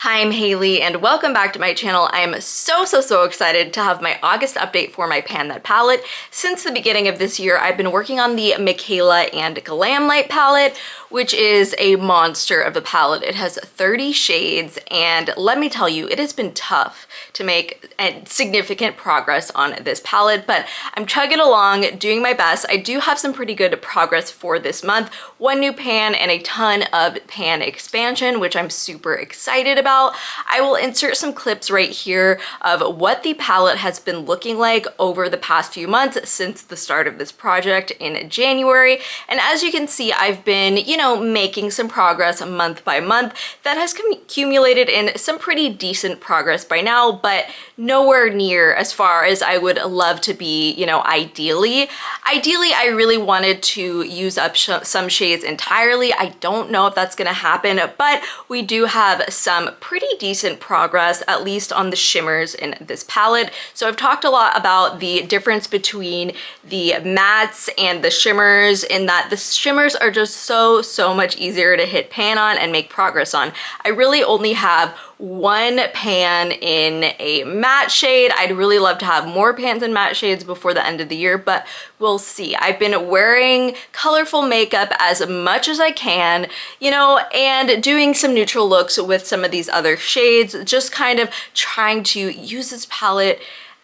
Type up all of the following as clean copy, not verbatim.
Hi, I'm Haley and welcome back to my channel. I am so excited to have my August update for my Pan That palette. Since the beginning of this year, I've been working on the Mikayla and Glamlite palette, which is a monster of a palette. It has 30 shades, and let me tell you, it has been tough to make significant progress on this palette, but I'm chugging along, doing my best. I do have some pretty good progress for this month. One new pan and a ton of pan expansion, which I'm super excited about. I will insert some clips right here of what the palette has been looking like over the past few months since the start of this project in January. And as you can see, I've been, making some progress month by month that has accumulated in some pretty decent progress by now, but nowhere near as far as I would love to be, ideally. Ideally, I really wanted to use up some shades entirely. I don't know if that's gonna happen, but we do have some pretty decent progress, at least on the shimmers in this palette. So I've talked a lot about the difference between the mattes and the shimmers, in that the shimmers are just so much easier to hit pan on and make progress on. I really only have one pan in a matte shade. I'd really love to have more pans in matte shades before the end of the year, but we'll see. I've been wearing colorful makeup as much as I can, and doing some neutral looks with some of these other shades, just kind of trying to use this palette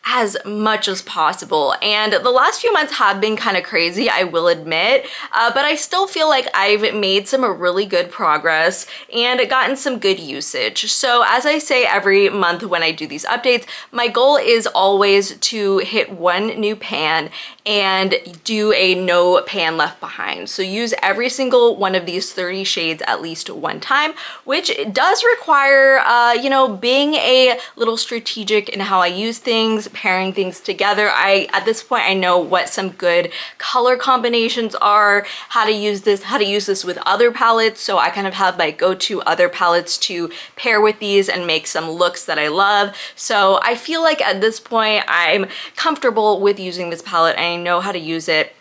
as much as possible. And the last few months have been kind of crazy, I will admit, but I still feel like I've made some really good progress and gotten some good usage. So as I say every month when I do these updates, my goal is always to hit one new pan and do a no pan left behind. So use every single one of these 30 shades at least one time, which does require, being a little strategic in how I use things, pairing things together. At this point, I know what some good color combinations are, how to use this with other palettes. So I kind of have my go-to other palettes to pair with these and make some looks that I love. So I feel like at this point, I'm comfortable with using this palette and I know how to use it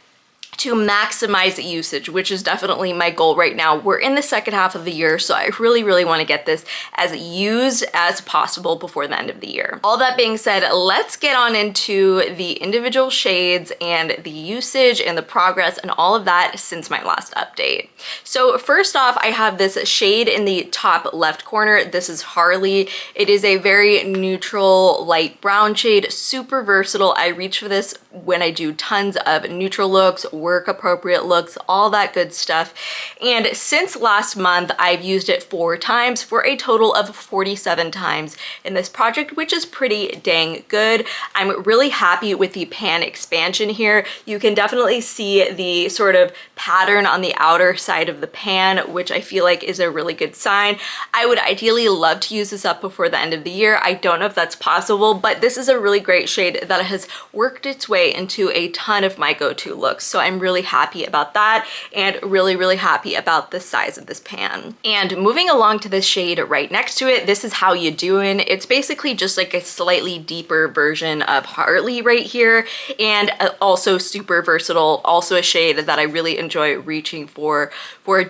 to maximize usage, which is definitely my goal right now. We're in the second half of the year, so I really want to get this as used as possible before the end of the year. All that being said, let's get on into the individual shades and the usage and the progress and all of that since my last update. So first off, I have this shade in the top left corner. This is Harley. It is a very neutral light brown shade, super versatile. I reach for this when I do tons of neutral looks, work appropriate looks, all that good stuff. And since last month, I've used it 4 times for a total of 47 times in this project, which is pretty dang good. I'm really happy with the pan expansion here. You can definitely see the sort of pattern on the outer side of the pan, which I feel like is a really good sign. I would ideally love to use this up before the end of the year. I don't know if that's possible, but this is a really great shade that has worked its way into a ton of my go-to looks. So I'm really happy about that and really happy about the size of this pan. And moving along to this shade right next to it, this is How You Doing. It's basically just like a slightly deeper version of Harley right here, and also super versatile, also a shade that I really enjoy reaching for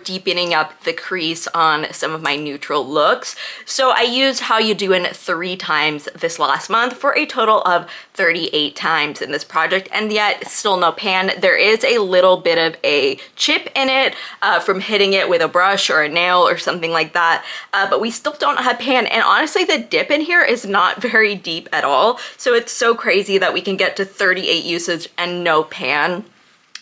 deepening up the crease on some of my neutral looks. So I used How You Doing 3 times this last month for a total of 38 times in this project, and yet still no pan. There is a little bit of a chip in it from hitting it with a brush or a nail or something like that, but we still don't have pan. And honestly, the dip in here is not very deep at all. So it's so crazy that we can get to 38 usage and no pan.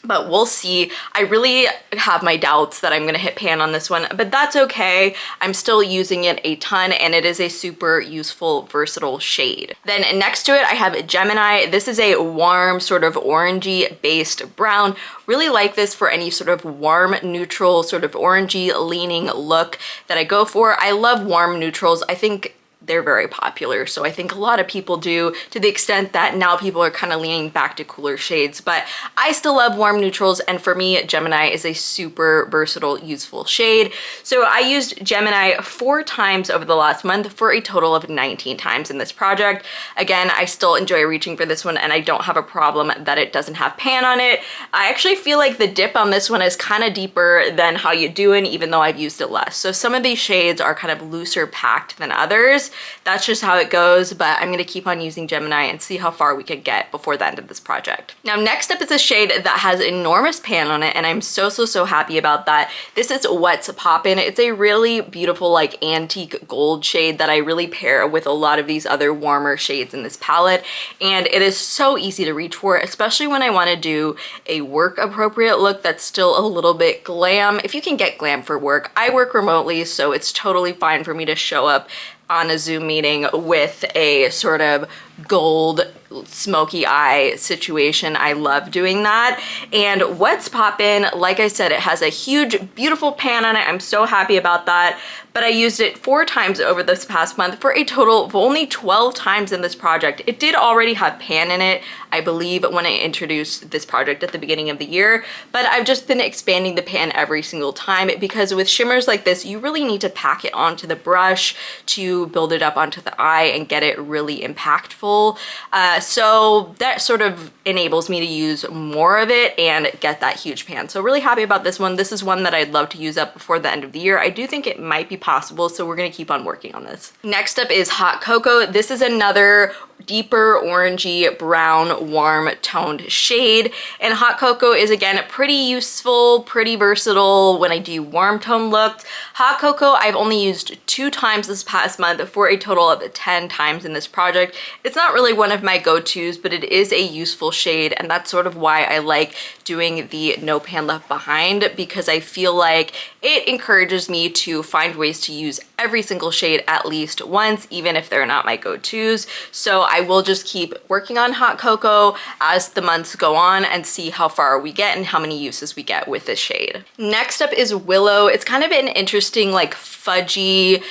But we'll see. I really have my doubts that I'm gonna hit pan on this one, but that's okay. I'm still using it a ton and it is a super useful, versatile shade. Then next to it, I have Gemini. This is a warm, sort of orangey based brown. Really like this for any sort of warm, neutral, sort of orangey leaning look that I go for. I love warm neutrals. I think they're very popular. So I think a lot of people do, to the extent that now people are kind of leaning back to cooler shades, but I still love warm neutrals, and for me, Gemini is a super versatile, useful shade. So I used Gemini 4 times over the last month for a total of 19 times in this project. Again, I still enjoy reaching for this one, and I don't have a problem that it doesn't have pan on it. I actually feel like the dip on this one is kind of deeper than How You Doin', even though I've used it less. So some of these shades are kind of looser packed than others. That's just how it goes, but I'm gonna keep on using Gemini and see how far we could get before the end of this project. Now, next up is a shade that has enormous pan on it, and I'm so happy about that. This is What's Poppin'. It's a really beautiful, like, antique gold shade that I really pair with a lot of these other warmer shades in this palette, and it is so easy to reach for, especially when I wanna do a work appropriate look that's still a little bit glam. If you can get glam for work. I work remotely, so it's totally fine for me to show up on a Zoom meeting with a sort of gold smoky eye situation. I love doing that. And What's Poppin', like I said, it has a huge, beautiful pan on it. I'm so happy about that. But I used it 4 times over this past month for a total of only 12 times in this project. It did already have pan in it, I believe, when I introduced this project at the beginning of the year, but I've just been expanding the pan every single time because with shimmers like this, you really need to pack it onto the brush to build it up onto the eye and get it really impactful. So that sort of enables me to use more of it and get that huge pan. So really happy about this one. This is one that I'd love to use up before the end of the year. I do think it might be possible, so we're gonna keep on working on this. Next up is Hot Cocoa. This is another deeper orangey brown warm toned shade, and Hot Cocoa is again pretty useful, pretty versatile when I do warm tone looks. Hot Cocoa I've only used 2 times this past month for a total of 10 times in this project. It's not really one of my go-tos, but it is a useful shade, and that's sort of why I like doing the No Pan Left Behind, because I feel like it encourages me to find ways to use every single shade at least once, even if they're not my go-tos. So I will just keep working on Hot Cocoa as the months go on and see how far we get and how many uses we get with this shade. Next up is Willow. It's kind of an interesting, like, fudgy,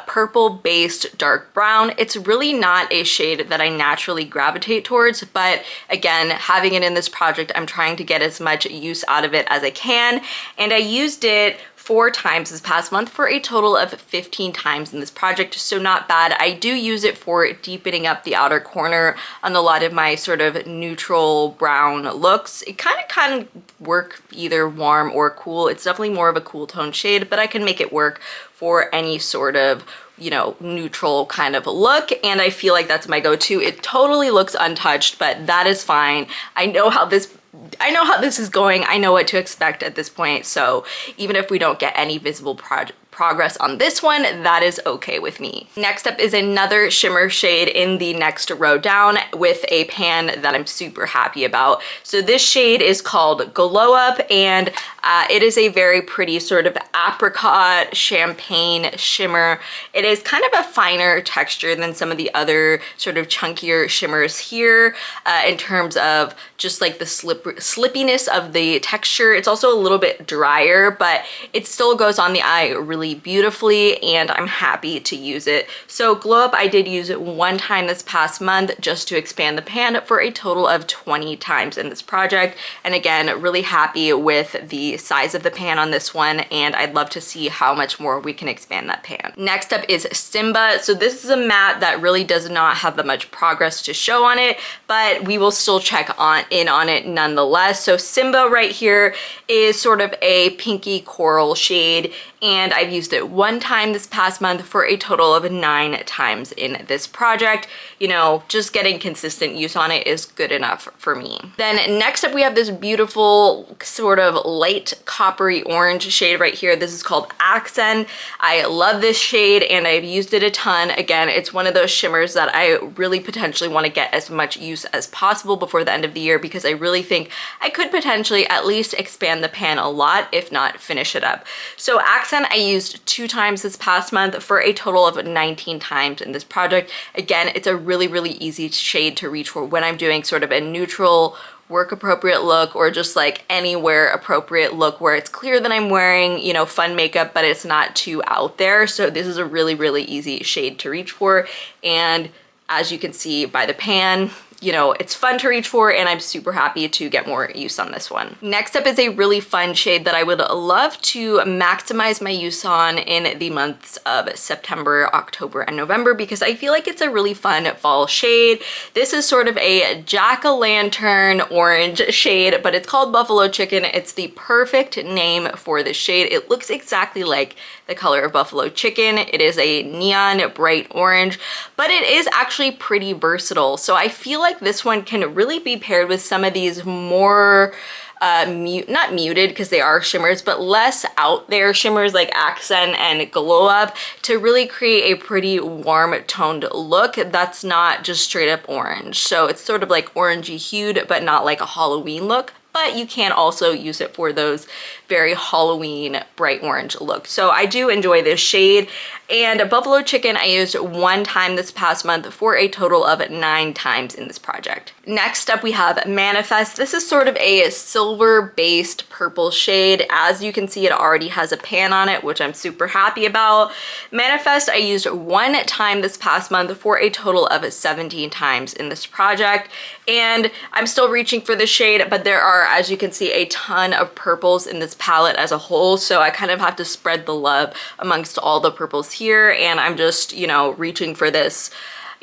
purple-based dark brown. It's really not a shade that I naturally gravitate towards, but again, having it in this project, I'm trying to get as much use out of it as I can, and I used it 4 times this past month for a total of 15 times in this project, so not bad. I do use it for deepening up the outer corner on a lot of my sort of neutral brown looks. It kind of work either warm or cool. It's definitely more of a cool tone shade, but I can make it work for any sort of, you know, neutral kind of look, and I feel like that's my go-to. It totally looks untouched, but that is fine. I know how this is going. I know what to expect at this point, so even if we don't get any visible progress on this one, that is okay with me. Next up is another shimmer shade in the next row down with a pan that I'm super happy about. So this shade is called Glow Up, and it is a very pretty sort of apricot champagne shimmer. It is kind of a finer texture than some of the other sort of chunkier shimmers here in terms of just like the slippiness of the texture. It's also a little bit drier, but it still goes on the eye really beautifully, and I'm happy to use it. So Glow Up, I did use it 1 time this past month just to expand the pan for a total of 20 times in this project. And again, really happy with the size of the pan on this one, and I'd love to see how much more we can expand that pan. Next up is Simba. So this is a matte that really does not have that much progress to show on it, but we will still check in on it nonetheless. So Simba right here is sort of a pinky coral shade, and I've used it 1 time this past month for a total of 9 times in this project. You know, just getting consistent use on it is good enough for me. Then next up we have this beautiful sort of light coppery orange shade right here. This is called Accent. I love this shade and I've used it a ton. Again, it's one of those shimmers that I really potentially want to get as much use as possible before the end of the year, because I really think I could potentially at least expand the pan a lot, if not finish it up. So Accent I used 2 times this past month for a total of 19 times in this project. Again, it's a really easy shade to reach for when I'm doing sort of a neutral work appropriate look or just like anywhere appropriate look where it's clear that I'm wearing, you know, fun makeup, but it's not too out there. So this is a really, really easy shade to reach for. And as you can see by the pan, you know, it's fun to reach for, and I'm super happy to get more use on this one. Next up is a really fun shade that I would love to maximize my use on in the months of September, October, and November, because I feel like it's a really fun fall shade. This is sort of a jack-o'-lantern orange shade, but it's called Buffalo Chicken. It's the perfect name for this shade. It looks exactly like the color of buffalo chicken. It is a neon bright orange, but it is actually pretty versatile. So I feel like this one can really be paired with some of these more not muted because they are shimmers, but less out there shimmers like accent and glow up to really create a pretty warm toned look that's not just straight up orange. So it's sort of like orangey hued, but not like a Halloween look. But you can also use it for those very Halloween bright orange looks. So I do enjoy this shade. And Buffalo Chicken I used one time this past month for a total of 9 times in this project. Next up we have Manifest. This is sort of a silver based purple shade. As you can see, it already has a pan on it, which I'm super happy about. Manifest I used one time this past month for a total of 17 times in this project. And I'm still reaching for this shade, but there are, as you can see, a ton of purples in this palette as a whole. So I kind of have to spread the love amongst all the purples here, and I'm just, you know, reaching for this,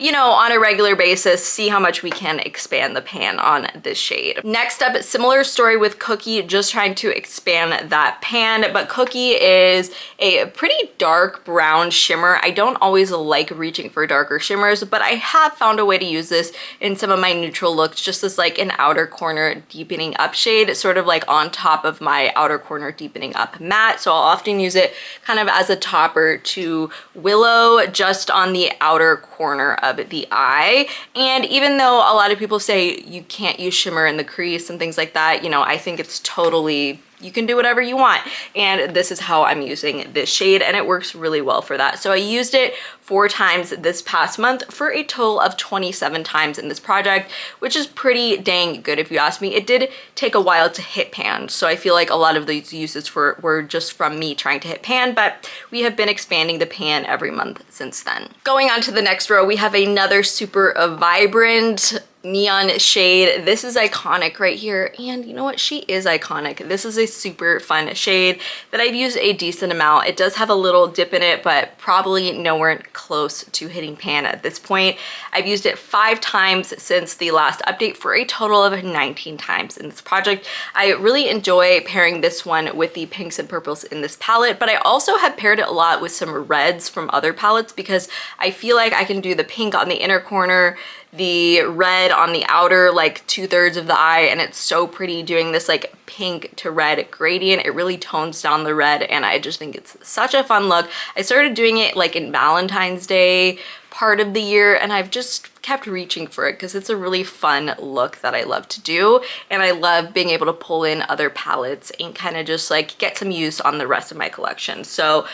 you know, on a regular basis, see how much we can expand the pan on this shade. Next up, similar story with Cookie, just trying to expand that pan, but Cookie is a pretty dark brown shimmer. I don't always like reaching for darker shimmers, but I have found a way to use this in some of my neutral looks, just as like an outer corner deepening up shade, sort of like on top of my outer corner deepening up matte. So I'll often use it kind of as a topper to Willow just on the outer corner of the eye. And even though a lot of people say you can't use shimmer in the crease and things like that, you know, I think it's totally, you can do whatever you want. And this is how I'm using this shade, and it works really well for that. So I used it 4 times this past month for a total of 27 times in this project, which is pretty dang good if you ask me. It did take a while to hit pan, so I feel like a lot of these uses were just from me trying to hit pan, but we have been expanding the pan every month since then. Going on to the next row, we have another super vibrant neon shade. This is iconic right here, and you know what, she is iconic. This is a super fun shade that I've used a decent amount. It does have a little dip in it, but probably nowhere close to hitting pan at this point. I've used it 5 times since the last update for a total of 19 times in this project. I really enjoy pairing this one with the pinks and purples in this palette, but I also have paired it a lot with some reds from other palettes because I feel like I can do the pink on the inner corner, the red on the outer like 2/3 of the eye, and it's so pretty doing this like pink to red gradient. It really tones down the red, and I just think it's such a fun look. I started doing it like in Valentine's Day part of the year, and I've just kept reaching for it because it's a really fun look that I love to do, and I love being able to pull in other palettes and kind of just like get some use on the rest of my collection. So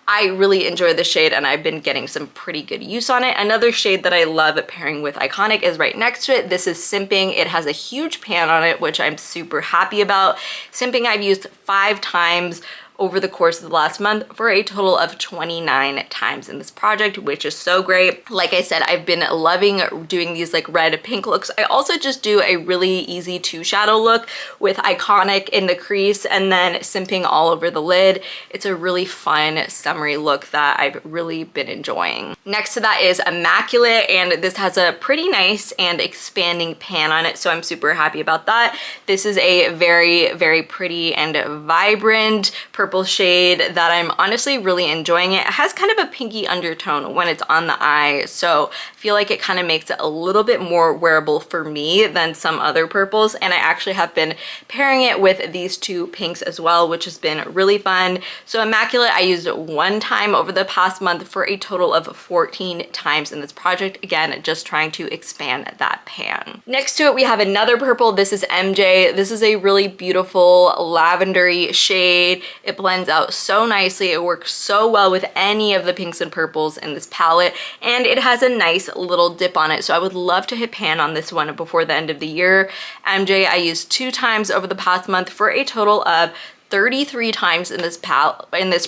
I really enjoy the shade, and I've been getting some pretty good use on it. Another shade that I love pairing with Iconic is right next to it. This is Simping. It has a huge pan on it, which I'm super happy about. Simping I've used 5 times over the course of the last month for a total of 29 times in this project, which is so great. Like I said, I've been loving doing these like red pink looks. I also just do a really easy 2 shadow look with Iconic in the crease and then Simping all over the lid. It's a really fun summery look that I've really been enjoying. Next to that is Immaculate, and this has a pretty nice and expanding pan on it, so I'm super happy about that. This is a very, very pretty and vibrant purple shade that I'm honestly really enjoying. It has kind of a pinky undertone when it's on the eye, so I feel like it kind of makes it a little bit more wearable for me than some other purples, and I actually have been pairing it with these 2 pinks as well, which has been really fun. So Immaculate I used 1 time over the past month for a total of 14 times in this project, again just trying to expand that pan. Next to it we have another purple. This is MJ. This is a really beautiful lavendery shade. It It blends out so nicely. It works so well with any of the pinks and purples in this palette, and it has a nice little dip on it. So I would love to hit pan on this one before the end of the year. MJ I used 2 times over the past month for a total of 33 times in this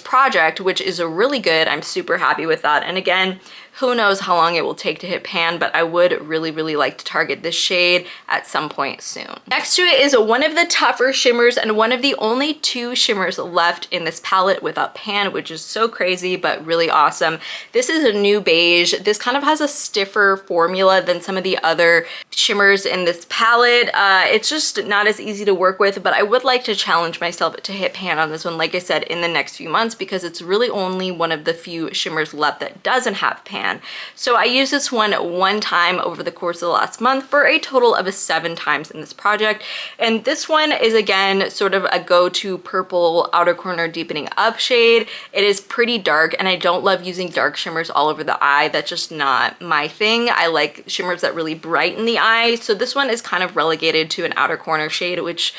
project, which is really good. I'm super happy with that. And again, who knows how long it will take to hit pan, but I would really like to target this shade at some point soon. Next to it is one of the tougher shimmers and one of the only 2 shimmers left in this palette without pan, which is so crazy, but really awesome. This is a new beige. This kind of has a stiffer formula than some of the other shimmers in this palette. It's just not as easy to work with, but I would like to challenge myself to hit pan on this one, like I said, in the next few months, because it's really only one of the few shimmers left that doesn't have pan. So I used this one time over the course of the last month for a total of 7 times in this project. And this one is again sort of a go-to purple outer corner deepening up shade. It is pretty dark, and I don't love using dark shimmers all over the eye. That's just not my thing. I like shimmers that really brighten the eye. So this one is kind of relegated to an outer corner shade, which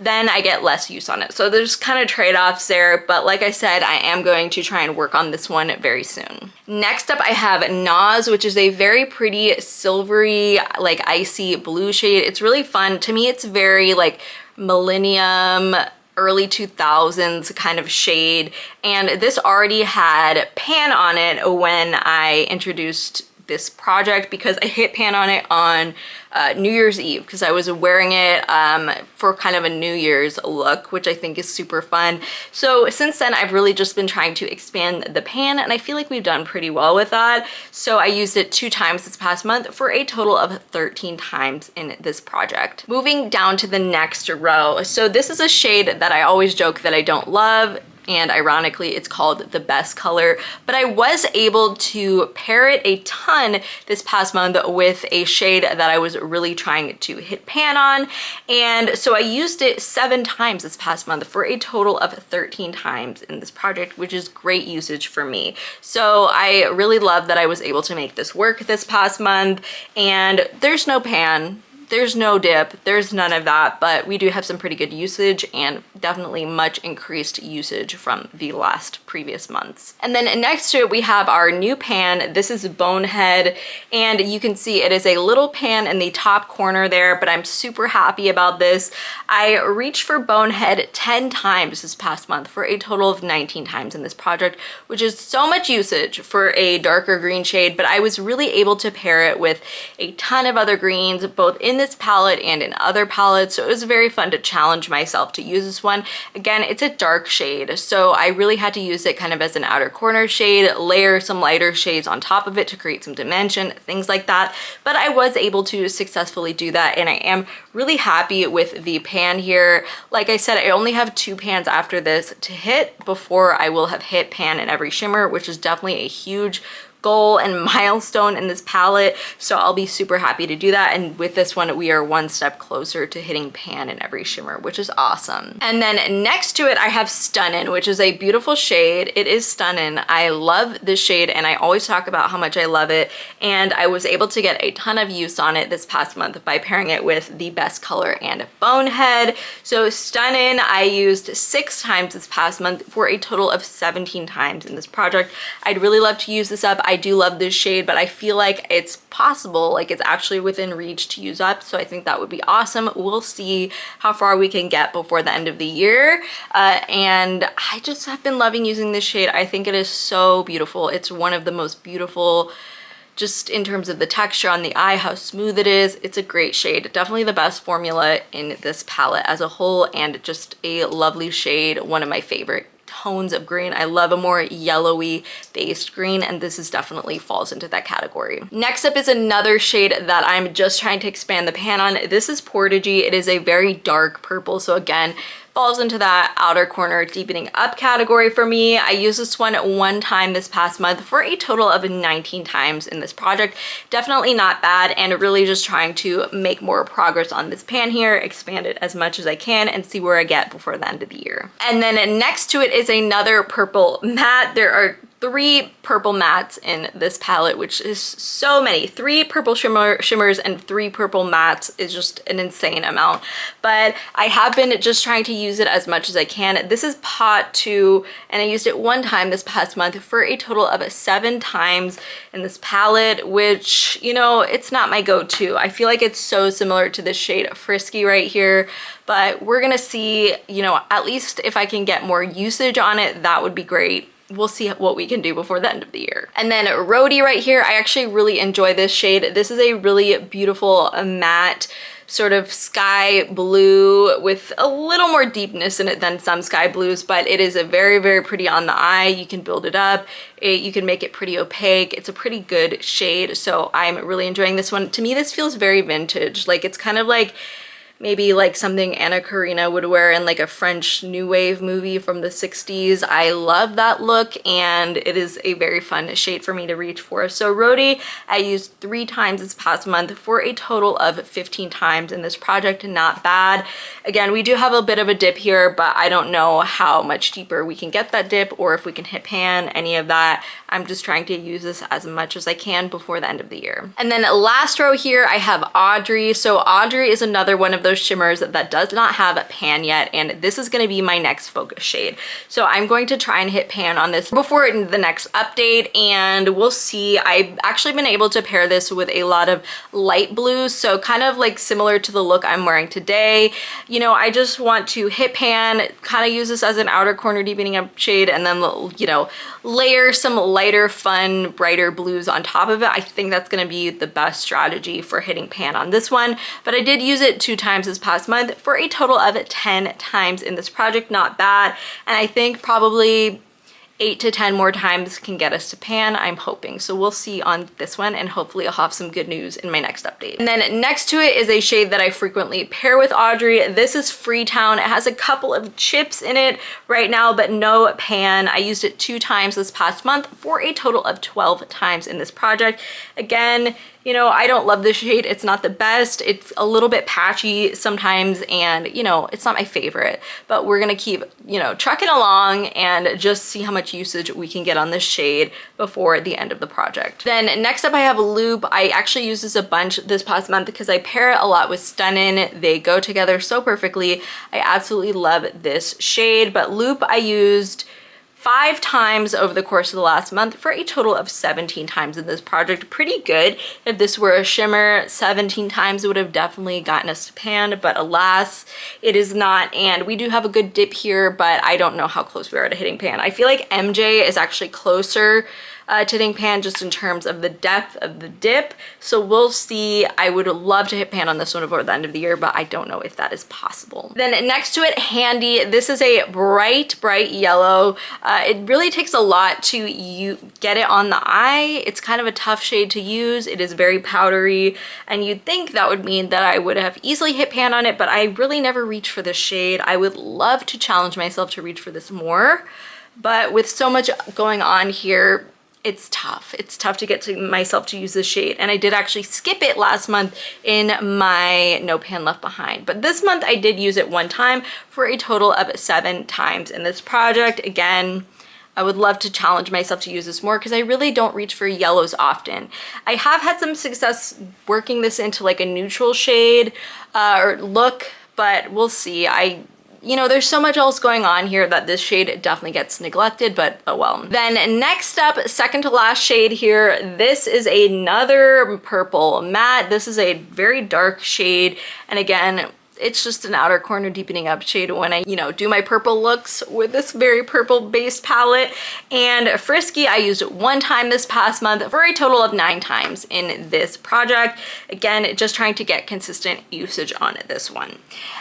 then I get less use on it. So there's kind of trade-offs there, but like I said, I am going to try and work on this one very soon. Next up, I have Naz, which is a very pretty silvery, like icy blue shade. It's really fun. To me, it's very like millennium, early 2000s kind of shade. And this already had pan on it when I introduced this project, because I hit pan on it on New Year's Eve, because I was wearing it for kind of a New Year's look, which I think is super fun. So since then, I've really just been trying to expand the pan, and I feel like we've done pretty well with that. So I used it 2 times this past month for a total of 13 times in this project. Moving down to the next row. So this is a shade that I always joke that I don't love, and ironically it's called the best color, but I was able to pair it a ton this past month with a shade that I was really trying to hit pan on, and so I used it 7 times this past month for a total of 13 times in this project, which is great usage for me. So I really love that I was able to make this work this past month, and there's no pan, there's no dip, there's none of that, but we do have some pretty good usage and definitely much increased usage from the previous months. And then next to it, we have our new pan. This is Bonehead, and you can see it is a little pan in the top corner there, but I'm super happy about this. I reached for Bonehead 10 times this past month for a total of 19 times in this project, which is so much usage for a darker green shade, but I was really able to pair it with a ton of other greens, both in this palette and in other palettes. So it was very fun to challenge myself to use this one. Again, it's a dark shade, so I really had to use it kind of as an outer corner shade, layer some lighter shades on top of it to create some dimension, things like that. But I was able to successfully do that, and I am really happy with the pan here. Like I said, I only have 2 pans after this to hit before I will have hit pan in every shimmer, which is definitely a huge goal and milestone in this palette, so I'll be super happy to do that. And with this one, we are 1 step closer to hitting pan in every shimmer, which is awesome. And then next to it, I have Stunnin', which is a beautiful shade. It is stunning. I love this shade, and I always talk about how much I love it, and I was able to get a ton of use on it this past month by pairing it with the best color and Bonehead. So Stunnin', I used 6 times this past month for a total of 17 times in this project. I'd really love to use this up. I do love this shade, but I feel like it's possible, like it's actually within reach to use up, so I think that would be awesome. We'll see how far we can get before the end of the year, and I just have been loving using this shade. I think it is so beautiful. It's one of the most beautiful, just in terms of the texture on the eye, how smooth it is. It's a great shade. Definitely the best formula in this palette as a whole, and just a lovely shade, one of my favorite tones of green. I love a more yellowy based green, and this is definitely falls into that category. Next up is another shade that I'm just trying to expand the pan on. This is Portagy. It is a very dark purple, so again, falls into that outer corner deepening up category for me. I used this one time this past month for a total of 19 times in this project. Definitely not bad, and really just trying to make more progress on this pan here, expand it as much as I can, and see where I get before the end of the year. And then next to it is another purple matte. There are 3 purple mattes in this palette, which is so many. 3 purple shimmers and 3 purple mattes is just an insane amount. But I have been just trying to use it as much as I can. This is pot 2, and I used it 1 time this past month for a total of 7 times in this palette, which, you know, it's not my go-to. I feel like it's so similar to this shade Frisky right here, but we're gonna see, you know, at least if I can get more usage on it, that would be great. We'll see what we can do before the end of the year. And then Rhody right here, I actually really enjoy this shade. This is a really beautiful matte sort of sky blue with a little more deepness in it than some sky blues, but it is a very, very pretty on the eye. You can build it up. You can make it pretty opaque. It's a pretty good shade, so I'm really enjoying this one. To me, this feels very vintage. Like, it's kind of like maybe like something Anna Karina would wear in like a French New Wave movie from the 60s. I love that look, and it is a very fun shade for me to reach for. So Rhody, I used 3 times this past month for a total of 15 times in this project. Not bad. Again, we do have a bit of a dip here, but I don't know how much deeper we can get that dip or if we can hit pan, any of that. I'm just trying to use this as much as I can before the end of the year. And then last row here, I have Audrey. So Audrey is another one of those shimmers that does not have a pan yet, and this is going to be my next focus shade. So I'm going to try and hit pan on this before the next update, and we'll see. I've actually been able to pair this with a lot of light blues, so kind of like similar to the look I'm wearing today. You know, I just want to hit pan, kind of use this as an outer corner deepening up shade, and then, you know, layer some lighter, fun, brighter blues on top of it. I think that's going to be the best strategy for hitting pan on this one, but I did use it 2 times this past month for a total of 10 times in this project. Not bad, and I think probably 8 to 10 more times can get us to pan, I'm hoping. So we'll see on this one, and hopefully I'll have some good news in my next update. And then next to it is a shade that I frequently pair with Audrey. This is Freetown. It has a couple of chips in it right now, but no pan. I used it 2 times this past month for a total of 12 times in this project. Again, you know, I don't love this shade. It's not the best. It's a little bit patchy sometimes, and, you know, it's not my favorite, but we're gonna keep, you know, trucking along and just see how much usage we can get on this shade before the end of the project. Then next up I have Loop. I actually used this a bunch this past month because I pair it a lot with Stunnin'. They go together so perfectly. I absolutely love this shade, but Loop I used 5 times over the course of the last month for a total of 17 times in this project. Pretty good. If this were a shimmer, 17 times would have definitely gotten us to pan, but alas, it is not. And we do have a good dip here, but I don't know how close we are to hitting pan. I feel like MJ is actually closer to hitting pan just in terms of the depth of the dip. So we'll see. I would love to hit pan on this one before the end of the year, but I don't know if that is possible. Then next to it, Handy. This is a bright, bright yellow. It really takes a lot to get it on the eye. It's kind of a tough shade to use. It is very powdery, and you'd think that would mean that I would have easily hit pan on it, but I really never reach for this shade. I would love to challenge myself to reach for this more, but with so much going on here, it's tough. It's tough to get to myself to use this shade, and I did actually skip it last month in my No Pan Left Behind. But this month I did use it 1 time for a total of 7 times in this project. Again, I would love to challenge myself to use this more because I really don't reach for yellows often. I have had some success working this into like a neutral shade or look, but we'll see. You know, there's so much else going on here that this shade definitely gets neglected, but oh well. Then next up, second to last shade here, this is another purple matte. This is a very dark shade, and again, it's just an outer corner deepening up shade when I, you know, do my purple looks with this very purple based palette. And Frisky, I used it 1 time this past month for a total of 9 times in this project. Again, just trying to get consistent usage on this one.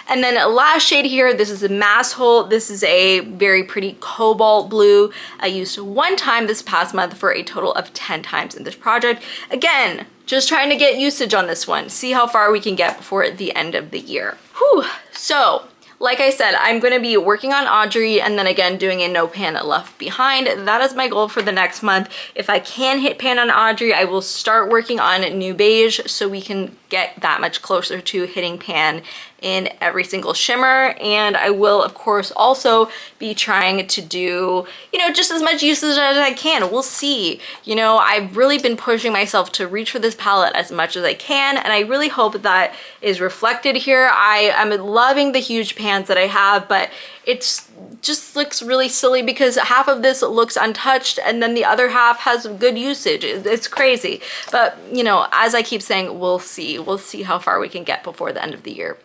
And then last shade here, this is a Mass Hole. This is a very pretty cobalt blue. I used 1 time this past month for a total of 10 times in this project. Again, just trying to get usage on this one, see how far we can get before the end of the year. Whew. So, like I said, I'm going to be working on Audrey and then again doing a No Pan Left Behind. That is my goal for the next month. If I can hit pan on Audrey, I will start working on New Beige so we can get that much closer to hitting pan in every single shimmer. And I will, of course, also be trying to do, you know, just as much usage as I can. We'll see. You know, I've really been pushing myself to reach for this palette as much as I can, and I really hope that is reflected here. I am loving the huge pans that I have, but it's just looks really silly because half of this looks untouched and then the other half has good usage. It's crazy. But, you know, as I keep saying, we'll see. We'll see how far we can get before the end of the year.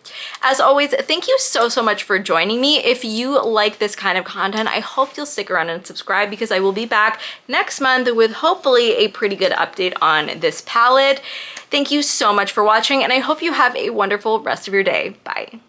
As always, thank you so, so much for joining me. If you like this kind of content, I hope you'll stick around and subscribe because I will be back next month with hopefully a pretty good update on this palette. Thank you so much for watching, and I hope you have a wonderful rest of your day. Bye.